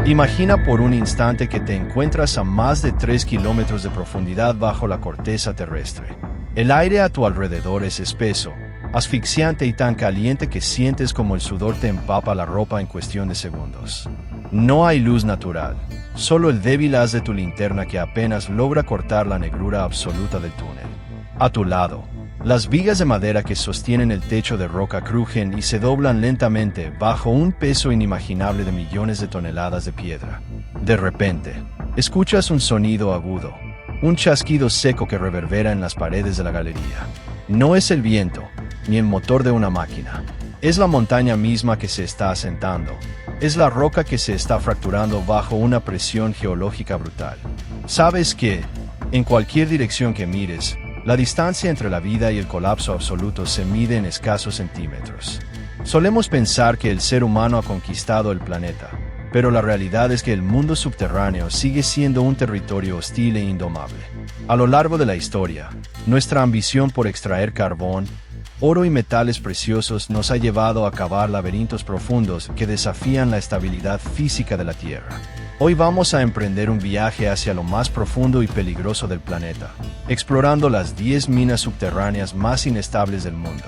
Imagina por un instante que te encuentras a más de 3 kilómetros de profundidad bajo la corteza terrestre. El aire a tu alrededor es espeso, asfixiante y tan caliente que sientes como el sudor te empapa la ropa en cuestión de segundos. No hay luz natural, solo el débil haz de tu linterna que apenas logra cortar la negrura absoluta del túnel. A tu lado, las vigas de madera que sostienen el techo de roca crujen y se doblan lentamente bajo un peso inimaginable de millones de toneladas de piedra. De repente, escuchas un sonido agudo, un chasquido seco que reverbera en las paredes de la galería. No es el viento, ni el motor de una máquina. Es la montaña misma que se está asentando. Es la roca que se está fracturando bajo una presión geológica brutal. Sabes que, en cualquier dirección que mires, la distancia entre la vida y el colapso absoluto se mide en escasos centímetros. Solemos pensar que el ser humano ha conquistado el planeta, pero la realidad es que el mundo subterráneo sigue siendo un territorio hostil e indomable. A lo largo de la historia, nuestra ambición por extraer carbón, oro y metales preciosos nos ha llevado a cavar laberintos profundos que desafían la estabilidad física de la Tierra. Hoy vamos a emprender un viaje hacia lo más profundo y peligroso del planeta, explorando las 10 minas subterráneas más inestables del mundo.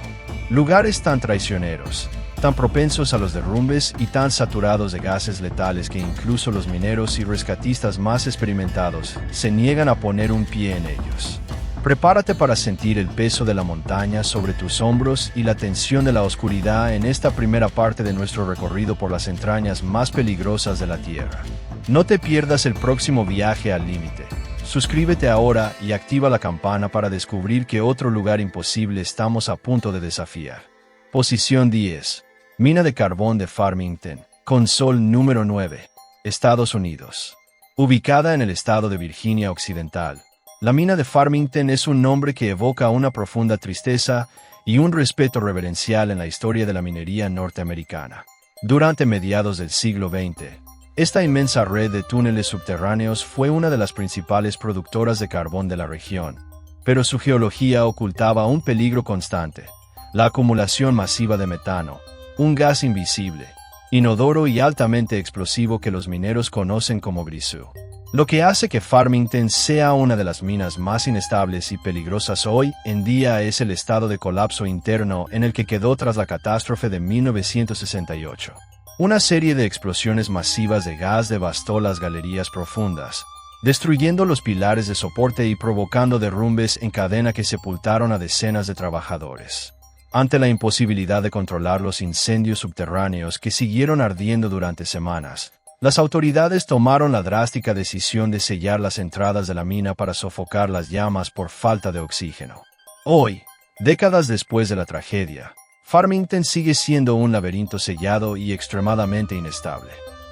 Lugares tan traicioneros, tan propensos a los derrumbes y tan saturados de gases letales que incluso los mineros y rescatistas más experimentados se niegan a poner un pie en ellos. Prepárate para sentir el peso de la montaña sobre tus hombros y la tensión de la oscuridad en esta primera parte de nuestro recorrido por las entrañas más peligrosas de la Tierra. No te pierdas el próximo viaje al límite. Suscríbete ahora y activa la campana para descubrir qué otro lugar imposible estamos a punto de desafiar. Posición 10. Mina de carbón de Farmington, Consol número 9, Estados Unidos. Ubicada en el estado de Virginia Occidental, la mina de Farmington es un nombre que evoca una profunda tristeza y un respeto reverencial en la historia de la minería norteamericana. Durante mediados del siglo XX, esta inmensa red de túneles subterráneos fue una de las principales productoras de carbón de la región, pero su geología ocultaba un peligro constante: la acumulación masiva de metano, un gas invisible, inodoro y altamente explosivo que los mineros conocen como grisú. Lo que hace que Farmington sea una de las minas más inestables y peligrosas hoy en día es el estado de colapso interno en el que quedó tras la catástrofe de 1968. Una serie de explosiones masivas de gas devastó las galerías profundas, destruyendo los pilares de soporte y provocando derrumbes en cadena que sepultaron a decenas de trabajadores. Ante la imposibilidad de controlar los incendios subterráneos que siguieron ardiendo durante semanas, las autoridades tomaron la drástica decisión de sellar las entradas de la mina para sofocar las llamas por falta de oxígeno. Hoy, décadas después de la tragedia, Farmington sigue siendo un laberinto sellado y extremadamente inestable.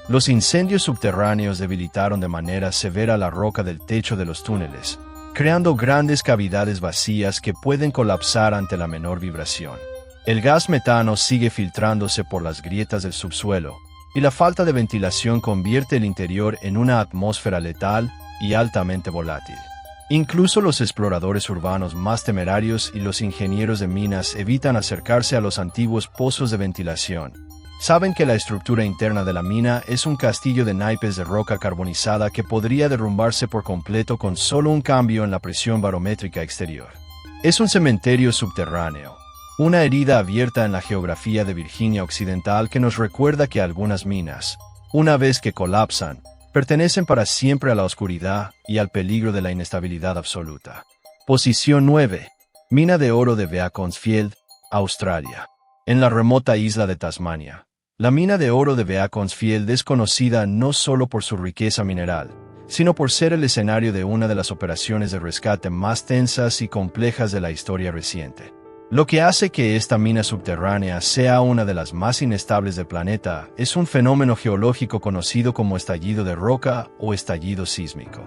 Los incendios subterráneos debilitaron de manera severa la roca del techo de los túneles, creando grandes cavidades vacías que pueden colapsar ante la menor vibración. El gas metano sigue filtrándose por las grietas del subsuelo, y la falta de ventilación convierte el interior en una atmósfera letal y altamente volátil. Incluso los exploradores urbanos más temerarios y los ingenieros de minas evitan acercarse a los antiguos pozos de ventilación. Saben que la estructura interna de la mina es un castillo de naipes de roca carbonizada que podría derrumbarse por completo con solo un cambio en la presión barométrica exterior. Es un cementerio subterráneo, una herida abierta en la geografía de Virginia Occidental que nos recuerda que algunas minas, una vez que colapsan, pertenecen para siempre a la oscuridad y al peligro de la inestabilidad absoluta. Posición 9. Mina de oro de Beaconsfield, Australia. En la remota isla de Tasmania, la mina de oro de Beaconsfield es conocida no solo por su riqueza mineral, sino por ser el escenario de una de las operaciones de rescate más tensas y complejas de la historia reciente. Lo que hace que esta mina subterránea sea una de las más inestables del planeta es un fenómeno geológico conocido como estallido de roca o estallido sísmico.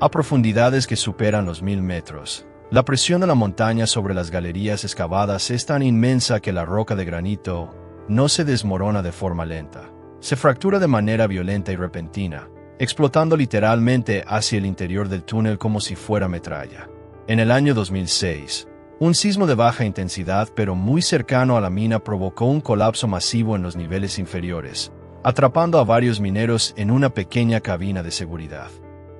A profundidades que superan los 1000 metros, la presión de la montaña sobre las galerías excavadas es tan inmensa que la roca de granito no se desmorona de forma lenta. Se fractura de manera violenta y repentina, explotando literalmente hacia el interior del túnel como si fuera metralla. En el año 2006, un sismo de baja intensidad pero muy cercano a la mina provocó un colapso masivo en los niveles inferiores, atrapando a varios mineros en una pequeña cabina de seguridad.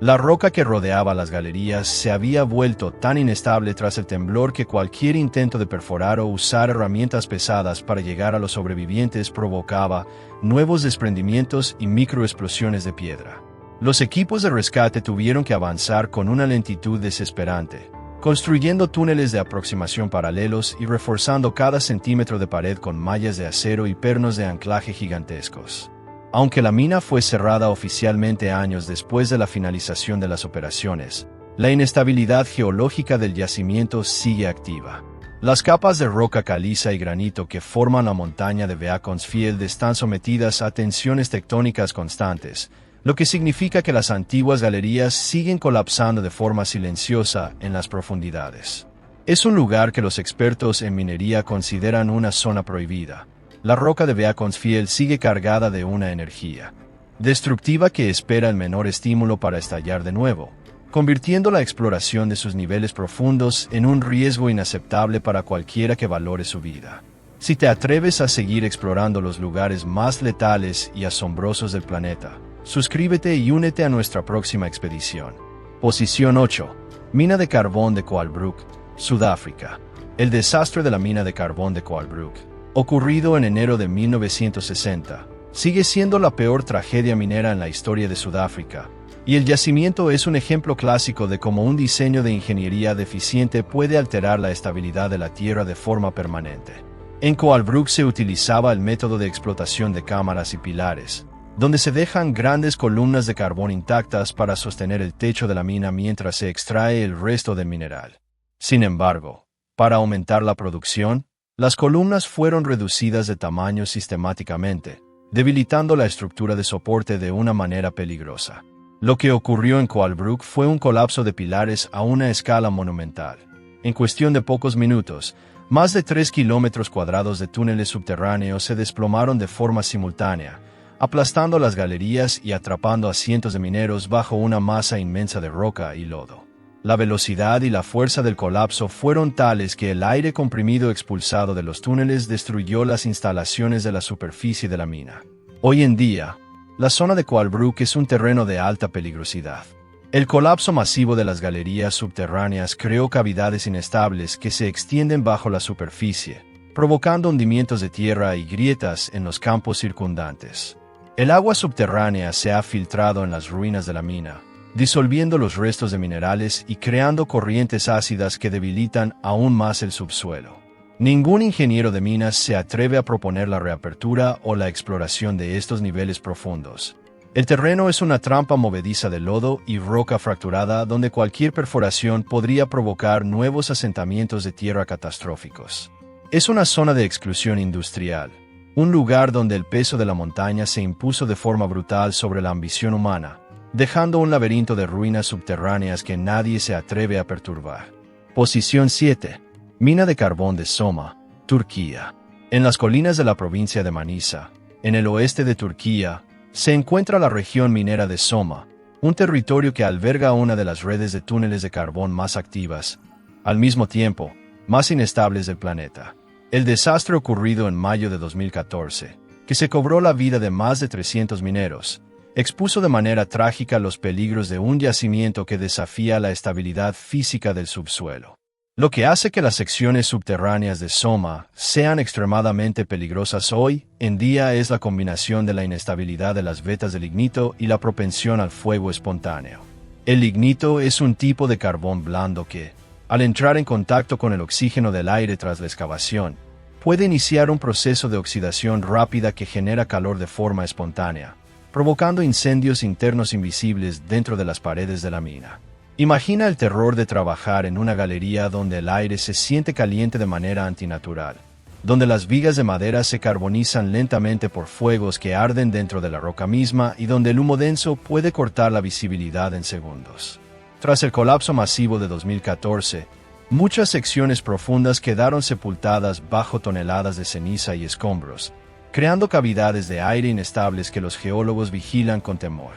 La roca que rodeaba las galerías se había vuelto tan inestable tras el temblor que cualquier intento de perforar o usar herramientas pesadas para llegar a los sobrevivientes provocaba nuevos desprendimientos y microexplosiones de piedra. Los equipos de rescate tuvieron que avanzar con una lentitud desesperante, construyendo túneles de aproximación paralelos y reforzando cada centímetro de pared con mallas de acero y pernos de anclaje gigantescos. Aunque la mina fue cerrada oficialmente años después de la finalización de las operaciones, la inestabilidad geológica del yacimiento sigue activa. Las capas de roca caliza y granito que forman la montaña de Beaconsfield están sometidas a tensiones tectónicas constantes, lo que significa que las antiguas galerías siguen colapsando de forma silenciosa en las profundidades. Es un lugar que los expertos en minería consideran una zona prohibida. La roca de Beaconsfield sigue cargada de una energía destructiva que espera el menor estímulo para estallar de nuevo, convirtiendo la exploración de sus niveles profundos en un riesgo inaceptable para cualquiera que valore su vida. Si te atreves a seguir explorando los lugares más letales y asombrosos del planeta, suscríbete y únete a nuestra próxima expedición. Posición 8. Mina de carbón de Koalbrook, Sudáfrica. El desastre de la mina de carbón de Koalbrook, ocurrido en enero de 1960, sigue siendo la peor tragedia minera en la historia de Sudáfrica, y el yacimiento es un ejemplo clásico de cómo un diseño de ingeniería deficiente puede alterar la estabilidad de la tierra de forma permanente. En Koalbrook se utilizaba el método de explotación de cámaras y pilares, donde se dejan grandes columnas de carbón intactas para sostener el techo de la mina mientras se extrae el resto del mineral. Sin embargo, para aumentar la producción, las columnas fueron reducidas de tamaño sistemáticamente, debilitando la estructura de soporte de una manera peligrosa. Lo que ocurrió en Koalbrook fue un colapso de pilares a una escala monumental. En cuestión de pocos minutos, más de 3 kilómetros cuadrados de túneles subterráneos se desplomaron de forma simultánea, aplastando las galerías y atrapando a cientos de mineros bajo una masa inmensa de roca y lodo. La velocidad y la fuerza del colapso fueron tales que el aire comprimido expulsado de los túneles destruyó las instalaciones de la superficie de la mina. Hoy en día, la zona de Koalbrook es un terreno de alta peligrosidad. El colapso masivo de las galerías subterráneas creó cavidades inestables que se extienden bajo la superficie, provocando hundimientos de tierra y grietas en los campos circundantes. El agua subterránea se ha filtrado en las ruinas de la mina, disolviendo los restos de minerales y creando corrientes ácidas que debilitan aún más el subsuelo. Ningún ingeniero de minas se atreve a proponer la reapertura o la exploración de estos niveles profundos. El terreno es una trampa movediza de lodo y roca fracturada donde cualquier perforación podría provocar nuevos asentamientos de tierra catastróficos. Es una zona de exclusión industrial, un lugar donde el peso de la montaña se impuso de forma brutal sobre la ambición humana, dejando un laberinto de ruinas subterráneas que nadie se atreve a perturbar. Posición 7. Mina de carbón de Soma, Turquía. En las colinas de la provincia de Manisa, en el oeste de Turquía, se encuentra la región minera de Soma, un territorio que alberga una de las redes de túneles de carbón más activas, al mismo tiempo, más inestables del planeta. El desastre ocurrido en mayo de 2014, que se cobró la vida de más de 300 mineros, expuso de manera trágica los peligros de un yacimiento que desafía la estabilidad física del subsuelo. Lo que hace que las secciones subterráneas de Soma sean extremadamente peligrosas hoy en día es la combinación de la inestabilidad de las vetas de lignito y la propensión al fuego espontáneo. El lignito es un tipo de carbón blando que, al entrar en contacto con el oxígeno del aire tras la excavación, puede iniciar un proceso de oxidación rápida que genera calor de forma espontánea, provocando incendios internos invisibles dentro de las paredes de la mina. Imagina el terror de trabajar en una galería donde el aire se siente caliente de manera antinatural, donde las vigas de madera se carbonizan lentamente por fuegos que arden dentro de la roca misma y donde el humo denso puede cortar la visibilidad en segundos. Tras el colapso masivo de 2014, muchas secciones profundas quedaron sepultadas bajo toneladas de ceniza y escombros, creando cavidades de aire inestables que los geólogos vigilan con temor.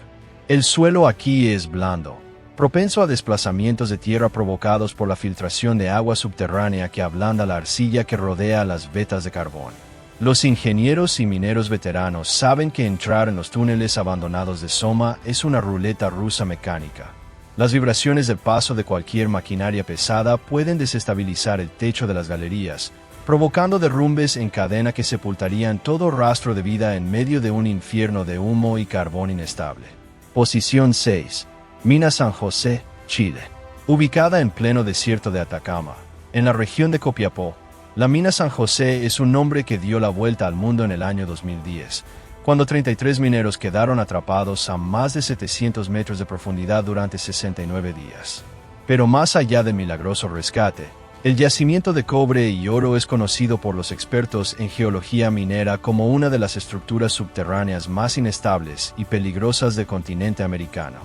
El suelo aquí es blando, propenso a desplazamientos de tierra provocados por la filtración de agua subterránea que ablanda la arcilla que rodea las vetas de carbón. Los ingenieros y mineros veteranos saben que entrar en los túneles abandonados de Soma es una ruleta rusa mecánica. Las vibraciones del paso de cualquier maquinaria pesada pueden desestabilizar el techo de las galerías, provocando derrumbes en cadena que sepultarían todo rastro de vida en medio de un infierno de humo y carbón inestable. Posición 6. Mina San José, Chile. Ubicada en pleno desierto de Atacama, en la región de Copiapó, la mina San José es un nombre que dio la vuelta al mundo en el año 2010, cuando 33 mineros quedaron atrapados a más de 700 metros de profundidad durante 69 días. Pero más allá del milagroso rescate, el yacimiento de cobre y oro es conocido por los expertos en geología minera como una de las estructuras subterráneas más inestables y peligrosas del continente americano.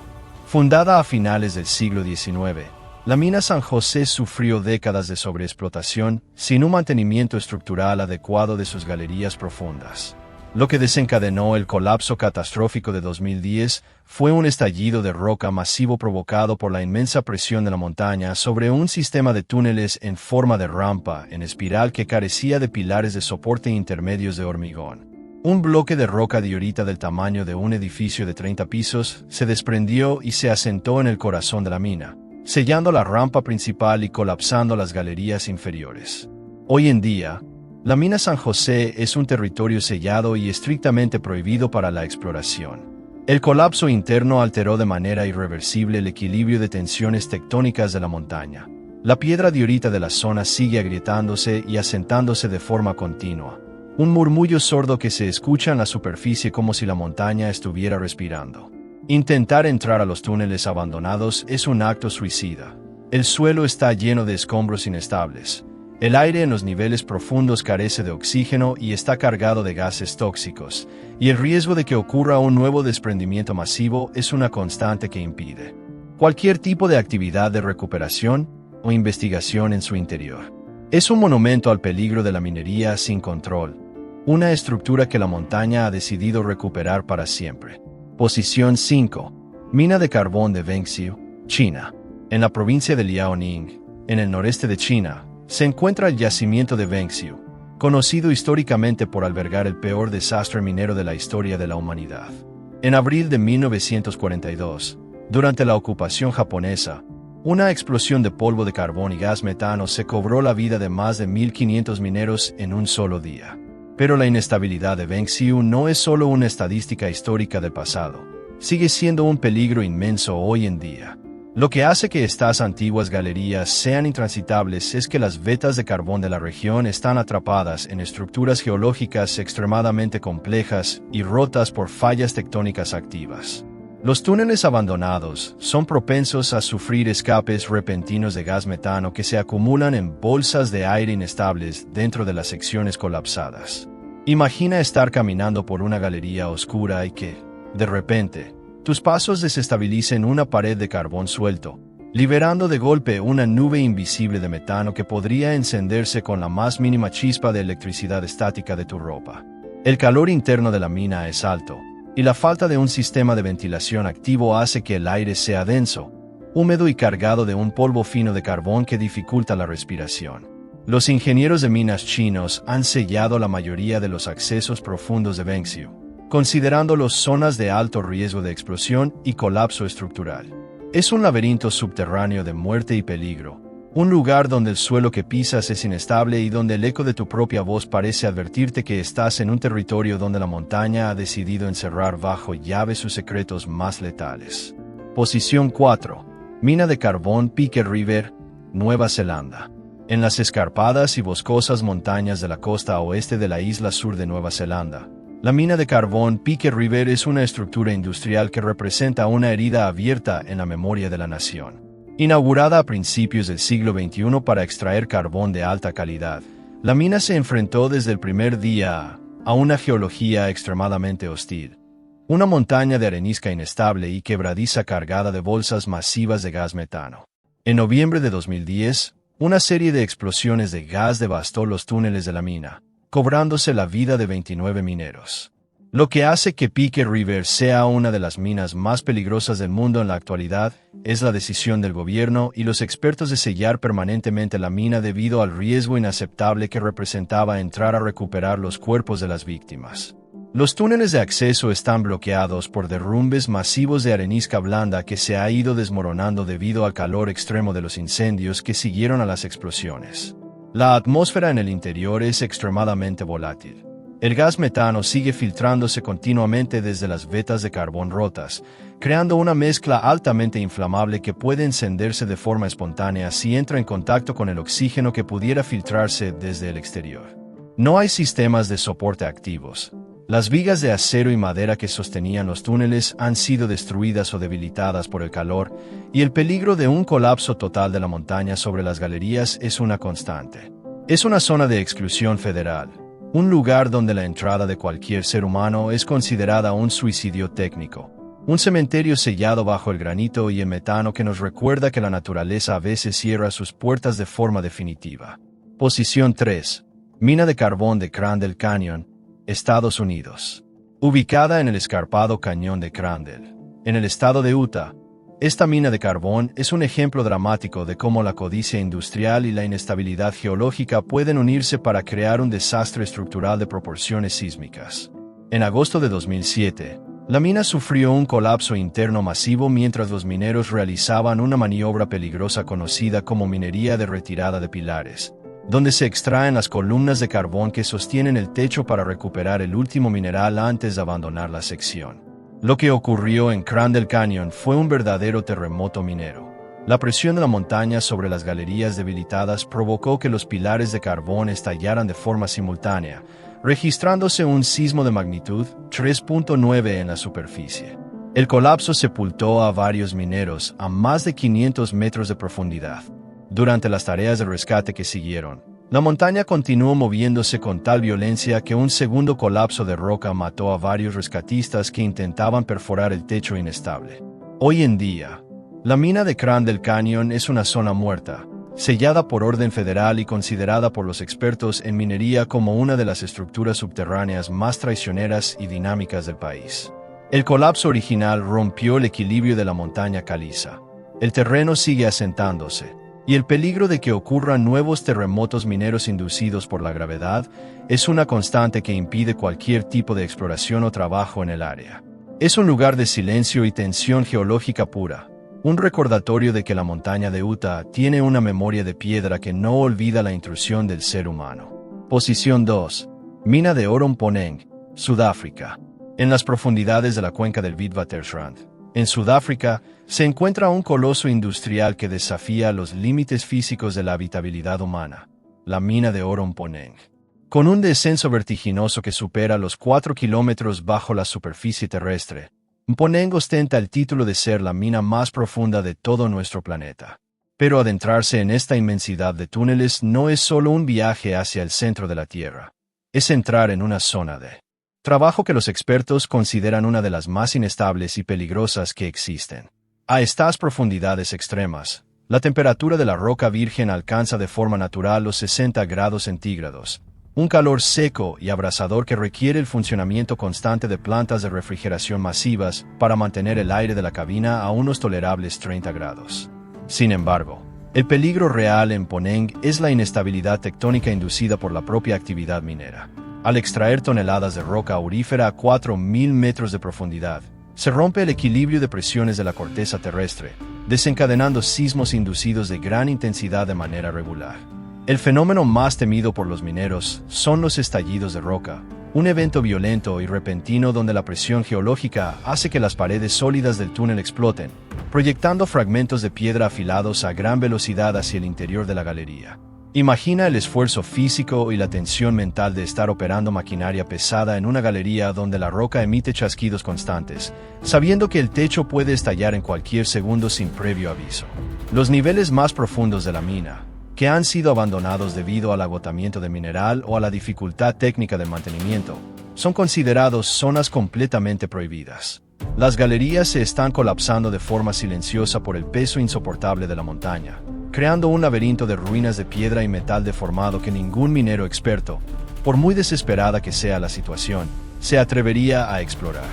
Fundada a finales del siglo XIX, la mina San José sufrió décadas de sobreexplotación sin un mantenimiento estructural adecuado de sus galerías profundas. Lo que desencadenó el colapso catastrófico de 2010 fue un estallido de roca masivo provocado por la inmensa presión de la montaña sobre un sistema de túneles en forma de rampa en espiral que carecía de pilares de soporte intermedios de hormigón. Un bloque de roca diorita del tamaño de un edificio de 30 pisos se desprendió y se asentó en el corazón de la mina, sellando la rampa principal y colapsando las galerías inferiores. Hoy en día, la mina San José es un territorio sellado y estrictamente prohibido para la exploración. El colapso interno alteró de manera irreversible el equilibrio de tensiones tectónicas de la montaña. La piedra diorita de la zona sigue agrietándose y asentándose de forma continua. Un murmullo sordo que se escucha en la superficie como si la montaña estuviera respirando. Intentar entrar a los túneles abandonados es un acto suicida. El suelo está lleno de escombros inestables. El aire en los niveles profundos carece de oxígeno y está cargado de gases tóxicos, y el riesgo de que ocurra un nuevo desprendimiento masivo es una constante que impide cualquier tipo de actividad de recuperación o investigación en su interior. Es un monumento al peligro de la minería sin control, una estructura que la montaña ha decidido recuperar para siempre. Posición 5. Mina de carbón de Wengxiu, China. En la provincia de Liaoning, en el noreste de China, se encuentra el yacimiento de Wengxiu, conocido históricamente por albergar el peor desastre minero de la historia de la humanidad. En abril de 1942, durante la ocupación japonesa, una explosión de polvo de carbón y gas metano se cobró la vida de más de 1.500 mineros en un solo día. Pero la inestabilidad de Wengxiu no es solo una estadística histórica del pasado, sigue siendo un peligro inmenso hoy en día. Lo que hace que estas antiguas galerías sean intransitables es que las vetas de carbón de la región están atrapadas en estructuras geológicas extremadamente complejas y rotas por fallas tectónicas activas. Los túneles abandonados son propensos a sufrir escapes repentinos de gas metano que se acumulan en bolsas de aire inestables dentro de las secciones colapsadas. Imagina estar caminando por una galería oscura y que, de repente, tus pasos desestabilicen una pared de carbón suelto, liberando de golpe una nube invisible de metano que podría encenderse con la más mínima chispa de electricidad estática de tu ropa. El calor interno de la mina es alto, y la falta de un sistema de ventilación activo hace que el aire sea denso, húmedo y cargado de un polvo fino de carbón que dificulta la respiración. Los ingenieros de minas chinos han sellado la mayoría de los accesos profundos de Wengxiu, considerándolos zonas de alto riesgo de explosión y colapso estructural. Es un laberinto subterráneo de muerte y peligro, un lugar donde el suelo que pisas es inestable y donde el eco de tu propia voz parece advertirte que estás en un territorio donde la montaña ha decidido encerrar bajo llave sus secretos más letales. Posición 4. Mina de carbón Pique River, Nueva Zelanda. En las escarpadas y boscosas montañas de la costa oeste de la isla sur de Nueva Zelanda, la mina de carbón Pique River es una estructura industrial que representa una herida abierta en la memoria de la nación. Inaugurada a principios del siglo XXI para extraer carbón de alta calidad, la mina se enfrentó desde el primer día a una geología extremadamente hostil. Una montaña de arenisca inestable y quebradiza cargada de bolsas masivas de gas metano. En noviembre de 2010, una serie de explosiones de gas devastó los túneles de la mina, cobrándose la vida de 29 mineros. Lo que hace que Pique River sea una de las minas más peligrosas del mundo en la actualidad es la decisión del gobierno y los expertos de sellar permanentemente la mina debido al riesgo inaceptable que representaba entrar a recuperar los cuerpos de las víctimas. Los túneles de acceso están bloqueados por derrumbes masivos de arenisca blanda que se ha ido desmoronando debido al calor extremo de los incendios que siguieron a las explosiones. La atmósfera en el interior es extremadamente volátil. El gas metano sigue filtrándose continuamente desde las vetas de carbón rotas, creando una mezcla altamente inflamable que puede encenderse de forma espontánea si entra en contacto con el oxígeno que pudiera filtrarse desde el exterior. No hay sistemas de soporte activos. Las vigas de acero y madera que sostenían los túneles han sido destruidas o debilitadas por el calor, y el peligro de un colapso total de la montaña sobre las galerías es una constante. Es una zona de exclusión federal. Un lugar donde la entrada de cualquier ser humano es considerada un suicidio técnico. Un cementerio sellado bajo el granito y el metano que nos recuerda que la naturaleza a veces cierra sus puertas de forma definitiva. Posición 3. Mina de carbón de Crandall Canyon, Estados Unidos. Ubicada en el escarpado cañón de Crandall, en el estado de Utah, esta mina de carbón es un ejemplo dramático de cómo la codicia industrial y la inestabilidad geológica pueden unirse para crear un desastre estructural de proporciones sísmicas. En agosto de 2007, la mina sufrió un colapso interno masivo mientras los mineros realizaban una maniobra peligrosa conocida como minería de retirada de pilares, donde se extraen las columnas de carbón que sostienen el techo para recuperar el último mineral antes de abandonar la sección. Lo que ocurrió en Crandall Canyon fue un verdadero terremoto minero. La presión de la montaña sobre las galerías debilitadas provocó que los pilares de carbón estallaran de forma simultánea, registrándose un sismo de magnitud 3.9 en la superficie. El colapso sepultó a varios mineros a más de 500 metros de profundidad. Durante las tareas de rescate que siguieron, la montaña continuó moviéndose con tal violencia que un segundo colapso de roca mató a varios rescatistas que intentaban perforar el techo inestable. Hoy en día, la mina de Crandall Canyon es una zona muerta, sellada por orden federal y considerada por los expertos en minería como una de las estructuras subterráneas más traicioneras y dinámicas del país. El colapso original rompió el equilibrio de la montaña caliza. El terreno sigue asentándose, y el peligro de que ocurran nuevos terremotos mineros inducidos por la gravedad es una constante que impide cualquier tipo de exploración o trabajo en el área. Es un lugar de silencio y tensión geológica pura, un recordatorio de que la montaña de Utah tiene una memoria de piedra que no olvida la intrusión del ser humano. Posición 2. Mina de Oromponeng, Sudáfrica. En las profundidades de la cuenca del Witwatersrand, en Sudáfrica, se encuentra un coloso industrial que desafía los límites físicos de la habitabilidad humana, la mina de Oromponeng. Con un descenso vertiginoso que supera los 4 kilómetros bajo la superficie terrestre, Mponeng ostenta el título de ser la mina más profunda de todo nuestro planeta. Pero adentrarse en esta inmensidad de túneles no es solo un viaje hacia el centro de la Tierra, es entrar en una zona de trabajo que los expertos consideran una de las más inestables y peligrosas que existen. A estas profundidades extremas, la temperatura de la roca virgen alcanza de forma natural los 60 grados centígrados, un calor seco y abrasador que requiere el funcionamiento constante de plantas de refrigeración masivas para mantener el aire de la cabina a unos tolerables 30 grados. Sin embargo, el peligro real en Mponeng es la inestabilidad tectónica inducida por la propia actividad minera. Al extraer toneladas de roca aurífera a 4.000 metros de profundidad, se rompe el equilibrio de presiones de la corteza terrestre, desencadenando sismos inducidos de gran intensidad de manera regular. El fenómeno más temido por los mineros son los estallidos de roca, un evento violento y repentino donde la presión geológica hace que las paredes sólidas del túnel exploten, proyectando fragmentos de piedra afilados a gran velocidad hacia el interior de la galería. Imagina el esfuerzo físico y la tensión mental de estar operando maquinaria pesada en una galería donde la roca emite chasquidos constantes, sabiendo que el techo puede estallar en cualquier segundo sin previo aviso. Los niveles más profundos de la mina, que han sido abandonados debido al agotamiento de mineral o a la dificultad técnica del mantenimiento, son considerados zonas completamente prohibidas. Las galerías se están colapsando de forma silenciosa por el peso insoportable de la montaña, creando un laberinto de ruinas de piedra y metal deformado que ningún minero experto, por muy desesperada que sea la situación, se atrevería a explorar.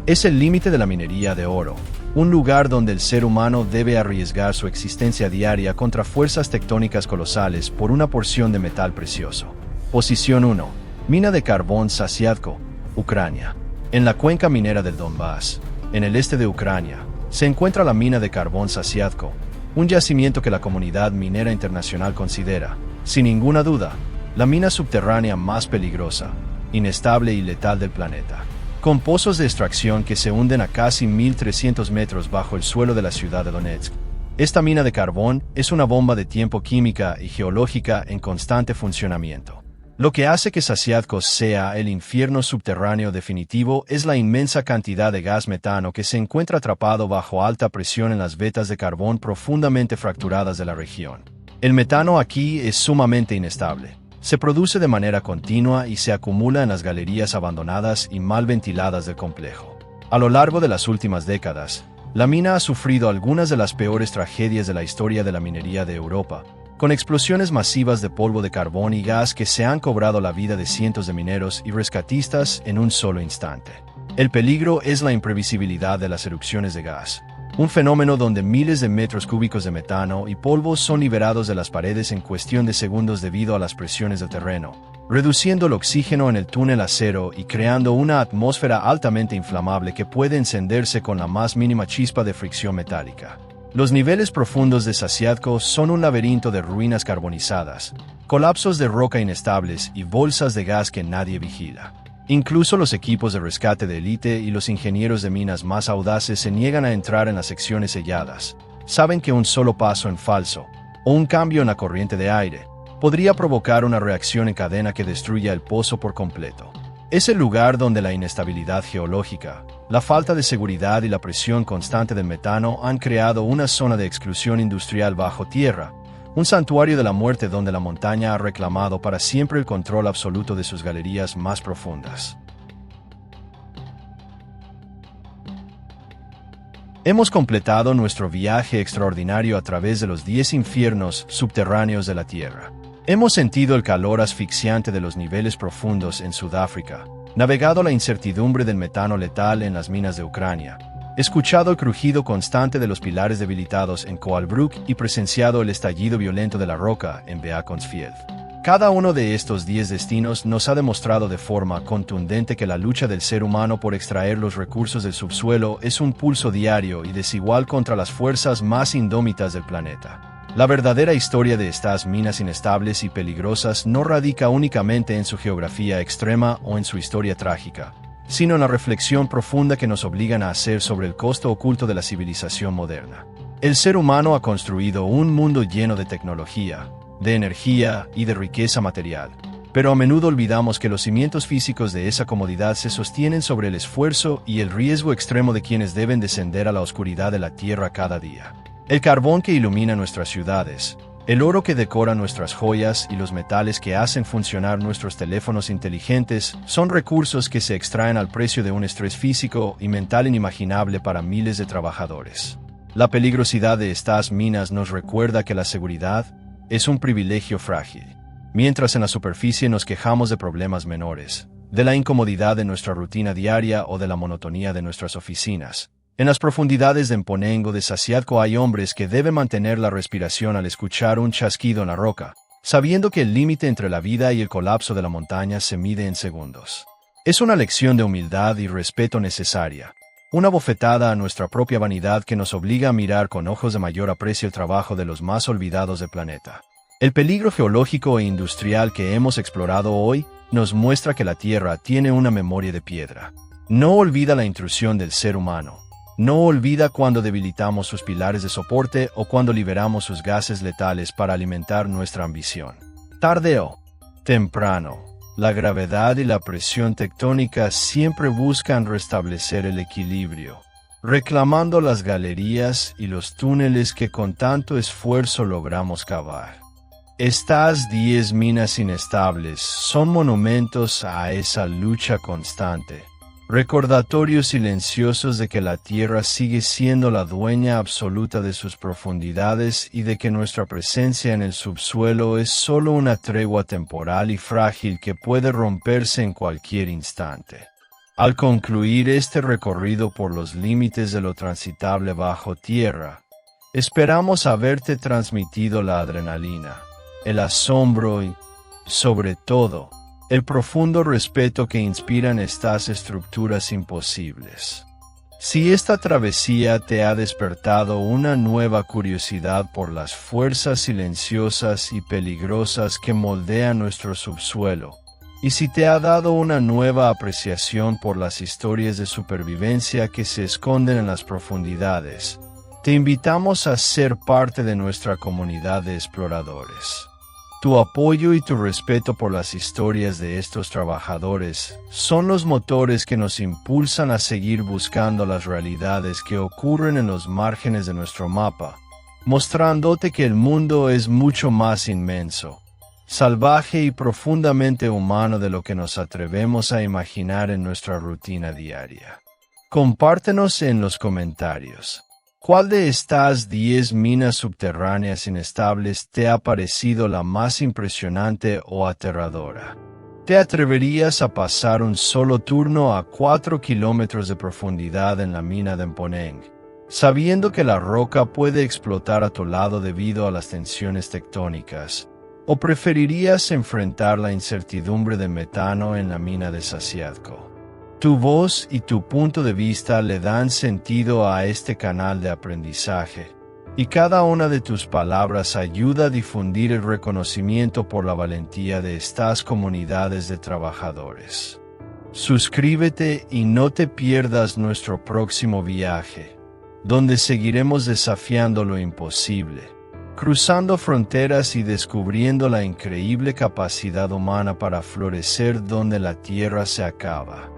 Es el límite de la minería de oro, un lugar donde el ser humano debe arriesgar su existencia diaria contra fuerzas tectónicas colosales por una porción de metal precioso. Posición 1. Mina de carbón Zasyadko, Ucrania. En la cuenca minera del Donbass, en el este de Ucrania, se encuentra la mina de carbón Zasyadko, un yacimiento que la comunidad minera internacional considera, sin ninguna duda, la mina subterránea más peligrosa, inestable y letal del planeta. Con pozos de extracción que se hunden a casi 1.300 metros bajo el suelo de la ciudad de Donetsk. Esta mina de carbón es una bomba de tiempo química y geológica en constante funcionamiento. Lo que hace que Zasyadko sea el infierno subterráneo definitivo es la inmensa cantidad de gas metano que se encuentra atrapado bajo alta presión en las vetas de carbón profundamente fracturadas de la región. El metano aquí es sumamente inestable. Se produce de manera continua y se acumula en las galerías abandonadas y mal ventiladas del complejo. A lo largo de las últimas décadas, la mina ha sufrido algunas de las peores tragedias de la historia de la minería de Europa, con explosiones masivas de polvo de carbón y gas que se han cobrado la vida de cientos de mineros y rescatistas en un solo instante. El peligro es la imprevisibilidad de las erupciones de gas, un fenómeno donde miles de metros cúbicos de metano y polvo son liberados de las paredes en cuestión de segundos debido a las presiones del terreno, reduciendo el oxígeno en el túnel a cero y creando una atmósfera altamente inflamable que puede encenderse con la más mínima chispa de fricción metálica. Los niveles profundos de Zasyadko son un laberinto de ruinas carbonizadas, colapsos de roca inestables y bolsas de gas que nadie vigila. Incluso los equipos de rescate de élite y los ingenieros de minas más audaces se niegan a entrar en las secciones selladas. Saben que un solo paso en falso, o un cambio en la corriente de aire, podría provocar una reacción en cadena que destruya el pozo por completo. Es el lugar donde la inestabilidad geológica, la falta de seguridad y la presión constante del metano han creado una zona de exclusión industrial bajo tierra, un santuario de la muerte donde la montaña ha reclamado para siempre el control absoluto de sus galerías más profundas. Hemos completado nuestro viaje extraordinario a través de los 10 infiernos subterráneos de la Tierra. Hemos sentido el calor asfixiante de los niveles profundos en Sudáfrica, navegado la incertidumbre del metano letal en las minas de Ucrania, escuchado el crujido constante de los pilares debilitados en Koalbrook y presenciado el estallido violento de la roca en Beaconsfield. Cada uno de estos 10 destinos nos ha demostrado de forma contundente que la lucha del ser humano por extraer los recursos del subsuelo es un pulso diario y desigual contra las fuerzas más indómitas del planeta. La verdadera historia de estas minas inestables y peligrosas no radica únicamente en su geografía extrema o en su historia trágica, sino en la reflexión profunda que nos obligan a hacer sobre el costo oculto de la civilización moderna. El ser humano ha construido un mundo lleno de tecnología, de energía y de riqueza material, pero a menudo olvidamos que los cimientos físicos de esa comodidad se sostienen sobre el esfuerzo y el riesgo extremo de quienes deben descender a la oscuridad de la tierra cada día. El carbón que ilumina nuestras ciudades, el oro que decora nuestras joyas y los metales que hacen funcionar nuestros teléfonos inteligentes son recursos que se extraen al precio de un estrés físico y mental inimaginable para miles de trabajadores. La peligrosidad de estas minas nos recuerda que la seguridad es un privilegio frágil. Mientras en la superficie nos quejamos de problemas menores, de la incomodidad de nuestra rutina diaria o de la monotonía de nuestras oficinas, en las profundidades de Mponengo de Zasyadko hay hombres que deben mantener la respiración al escuchar un chasquido en la roca, sabiendo que el límite entre la vida y el colapso de la montaña se mide en segundos. Es una lección de humildad y respeto necesaria, una bofetada a nuestra propia vanidad que nos obliga a mirar con ojos de mayor aprecio el trabajo de los más olvidados del planeta. El peligro geológico e industrial que hemos explorado hoy nos muestra que la Tierra tiene una memoria de piedra. No olvida la intrusión del ser humano. No olvida cuando debilitamos sus pilares de soporte o cuando liberamos sus gases letales para alimentar nuestra ambición. Tarde o temprano, la gravedad y la presión tectónica siempre buscan restablecer el equilibrio, reclamando las galerías y los túneles que con tanto esfuerzo logramos cavar. Estas 10 minas inestables son monumentos a esa lucha constante. Recordatorios silenciosos de que la Tierra sigue siendo la dueña absoluta de sus profundidades y de que nuestra presencia en el subsuelo es solo una tregua temporal y frágil que puede romperse en cualquier instante. Al concluir este recorrido por los límites de lo transitable bajo tierra, esperamos haberte transmitido la adrenalina, el asombro y, sobre todo, el profundo respeto que inspiran estas estructuras imposibles. Si esta travesía te ha despertado una nueva curiosidad por las fuerzas silenciosas y peligrosas que moldean nuestro subsuelo, y si te ha dado una nueva apreciación por las historias de supervivencia que se esconden en las profundidades, te invitamos a ser parte de nuestra comunidad de exploradores. Tu apoyo y tu respeto por las historias de estos trabajadores son los motores que nos impulsan a seguir buscando las realidades que ocurren en los márgenes de nuestro mapa, mostrándote que el mundo es mucho más inmenso, salvaje y profundamente humano de lo que nos atrevemos a imaginar en nuestra rutina diaria. Compártenos en los comentarios. ¿Cuál de estas 10 minas subterráneas inestables te ha parecido la más impresionante o aterradora? ¿Te atreverías a pasar un solo turno a 4 kilómetros de profundidad en la mina de Mponeng, sabiendo que la roca puede explotar a tu lado debido a las tensiones tectónicas? ¿O preferirías enfrentar la incertidumbre de metano en la mina de Zaciadco? Tu voz y tu punto de vista le dan sentido a este canal de aprendizaje, y cada una de tus palabras ayuda a difundir el reconocimiento por la valentía de estas comunidades de trabajadores. Suscríbete y no te pierdas nuestro próximo viaje, donde seguiremos desafiando lo imposible, cruzando fronteras y descubriendo la increíble capacidad humana para florecer donde la tierra se acaba.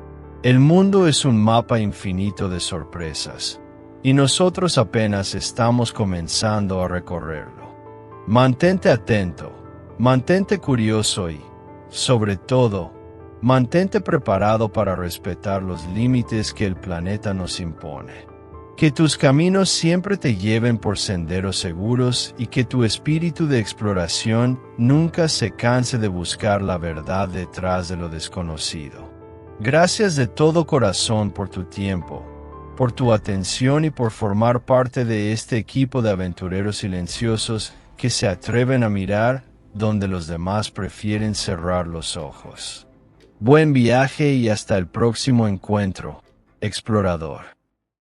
El mundo es un mapa infinito de sorpresas, y nosotros apenas estamos comenzando a recorrerlo. Mantente atento, mantente curioso y, sobre todo, mantente preparado para respetar los límites que el planeta nos impone. Que tus caminos siempre te lleven por senderos seguros y que tu espíritu de exploración nunca se canse de buscar la verdad detrás de lo desconocido. Gracias de todo corazón por tu tiempo, por tu atención y por formar parte de este equipo de aventureros silenciosos que se atreven a mirar donde los demás prefieren cerrar los ojos. Buen viaje y hasta el próximo encuentro, explorador.